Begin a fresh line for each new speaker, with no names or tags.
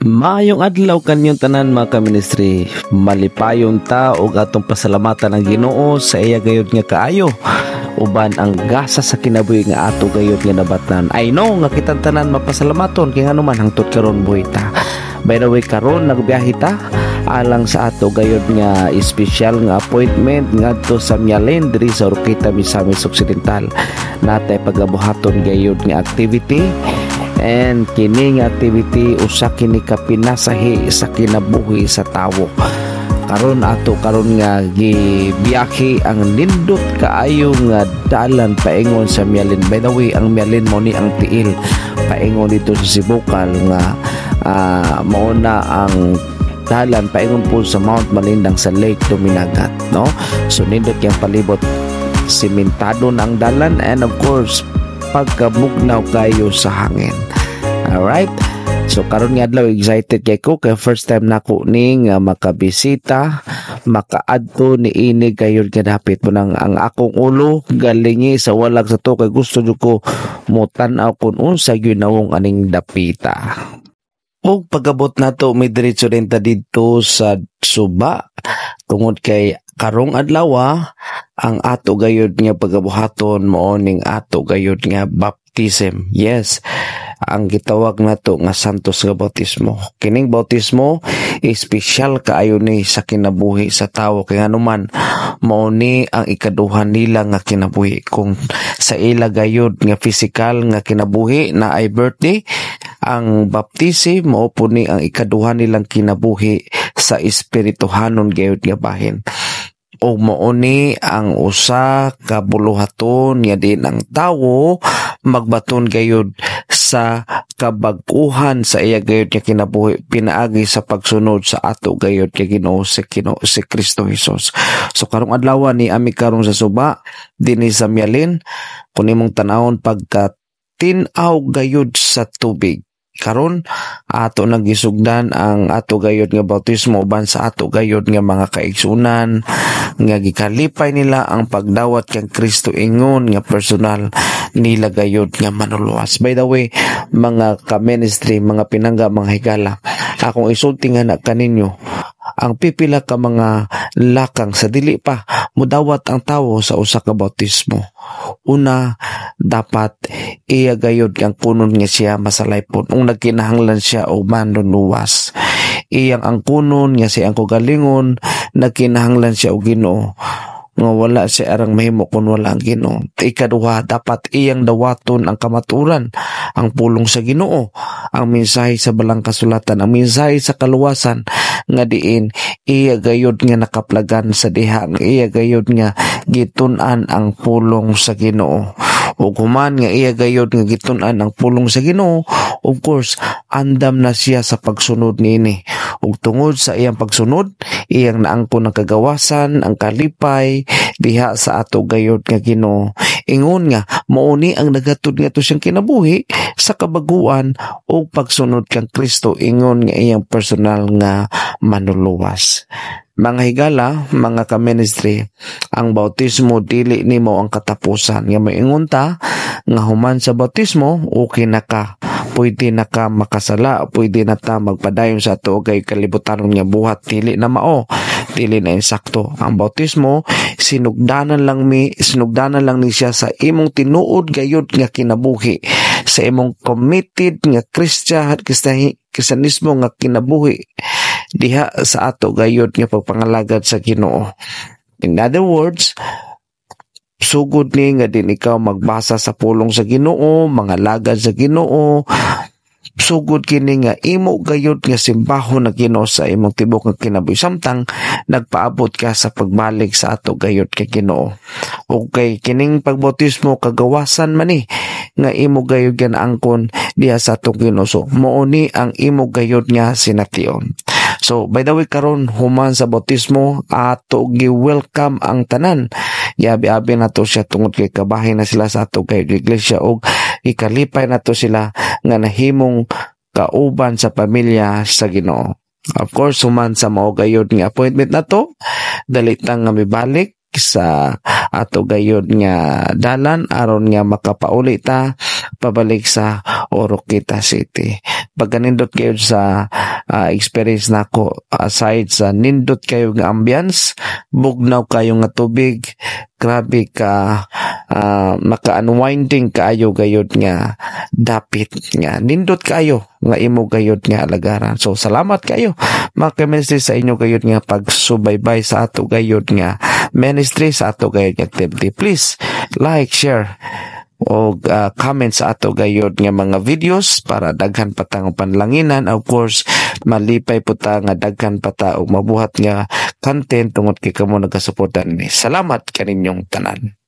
Maayong adlaw kanyang tanan mga ka-ministry. Malipayon ta og atong pasalamatan ang Ginoo sa iya gayud nga kaayo. Uban ang gasa sa kinabuhi nga ato gayud nga nabatnan. I know nga kitang tanan mapasalamaton kay ngano man hangtod karon buhi ta. By the way, karon nagbiyahe ta alang sa ato gayud nga espesyal nga appointment ngadto sa Mialin diri sa Oroqueta, Misamis Occidental. Natay pagabuhaton gayud nga activity. And kini nga activity usa kini ka pinasahi sa kinabuhi sa tawo. Karon nga gibiyahe ang nindot kaayo nga dalan paingon sa Mialin. By the way, ang Mialin mo ni ang tiil paingon dito sa Sibukal nga mao na ang dalan paingon po sa Mount Malindang sa Lake Duminagat, no? So nindot yang palibot simentado na ang dalan, and of course pagkabugnaw kayo sa hangin. Alright, so karon nga adlaw excited kay ko kay first time nako ning makabisita, makaadto ni ini kayo nga dapit mo nang ang akong ulo galingi sa walag sa to kay gusto jud ko mutan-aw kun unsa gyud nawong aning dapita. Og pagabot nato may diretso rin ta dito sa Suba tungod kay karong adlaw ang ato gayud nga pagabuhaton mao ning ato gayud nga baptism. Yes, ang gitawag nato nga santos nga bautismo. Kining bautismo espesyal kaayo ni sa kinabuhi sa tawo kay anuman mao ni ang ikaduha nila nga kinabuhi. Kung sa ila gayud nga physical nga kinabuhi na ay birthday, ang baptism mao po ni ang ikaduha nilang kinabuhi sa espirituhanon gayud nga bahin. O mauni ang usa ka buluhaton nga din ang tawo magbaton gayud sa kabag-uhan sa iya gayud nga kinabuhi pinaagi sa pagsunod sa ato gayud nga Ginoo si Kristo Jesus. So karong adlaw ni ami karong sa Suba dinhi sa Mialin kun imong tanawon pagka tin-aw gayud sa tubig. Karon ato nagisugdan ang ato gayud nga bautismo uban sa ato gayud nga mga kaigsunan nga gikalipay nila ang pagdawat kang Kristo ingon nga personal nila gayud nga manuluwas. By the way, mga ka-ministry, mga pinangga, mga higala, akong isulti nga na kaninyo, ang pipila ka mga lakang sa dili pa mudawat ang tawo sa usa ka bautismo. Una, dapat iya gayud ang kunon nga siya masalaypon ung nagkinahanglan siya og manluluwas. Iyang ang kunon nga siya ang kugalingon nagkinahanglan siya og Ginoo nga wala siya arang mahimo kun wala ang Ginoo. Ikaduha, dapat iyang dawaton ang kamaturan, ang pulong sa Ginoo, ang mensahe sa balang kasulatan, ang mensahe sa kaluwasan nga diin iya gayud nga nakaplagan sa diha, iya gayud nga gitun-an ang pulong sa Ginoo. Ug human nga iya gayud nga gitun-an ang pulong sa Ginoo, of course andam na siya sa pagsunod niini. Ug tungod sa iyang pagsunod, iyang naangkon ang kagawasan, ang kalipay diha sa ato gayud nga Ginoo. Ingon nga mauni ang nagatud nga to siyang kinabuhi sa kabaguan o pagsunod kang Kristo, ingon nga iyang personal nga manuluwas. Mga higala, mga ka-ministry, ang bautismo dili nimo ang katapusan. Nga maingon ta nga human sa bautismo okay na ka, pwede na ka makasala, pwede na ta magpadayon sa ato kay kalibutan nga buhat. Dili na mao, dili na insakto. Ang bautismo sinugdanan lang ni siya sa imong tinuod gayud nga kinabuhi, sa imong committed nga Kristiyanismo nga kinabuhi diha sa ato gayud nga pagpangalagad sa Ginoo. In other words, sugod ni nga din ikaw magbasa sa pulong sa Ginoo, mga lagad sa Ginoo, sugod kini nga imo gayud nga simbahon na Ginoo sa imong tibok nga kinabuhi samtang nagpaabot ka sa pagbalik sa ato gayud kay Ginoo. Okay, kining pagbautismo kagawasan man ni nga imo gayud nga naangkon diha sa atong Ginoo. So mao ni ang imo gayud nga sination. So, by the way, karon human sa bautismo, ato gi-welcome ang tanan. Yabi-abi na to siya tungod kay kabahin na sila sa ato kay iglesia o ikalipay na to sila nga nahimong kauban sa pamilya sa Ginoo. Of course, human sa mao gayud nga appointment na to, dalitang nga mibalik sa ato gayud nga dalan aron nga makapauli ta pabalik sa Oroqueta City. Pagkanindot gayud sa experience nako aside sa nindot kayo nga ambience, bugnaw kayo nga tubig, grabe ka maka-unwinding kaayo gayud nga dapit nga nindot kayo nga imo gayud nga alagaran. So salamat kayo mga ka-ministry sa inyo gayud nga pagsubaybay sa ato gayud nga ministry, sa ato gayud nga activity. Please like, share o comment sa ato gayud nga mga videos para daghan pa ta nga panlanginan. Of course, malipay po ta nga daghan pa ta og mabuhat nga content tungod kay kamo nagasuportan ni. Salamat kaninyong tanan.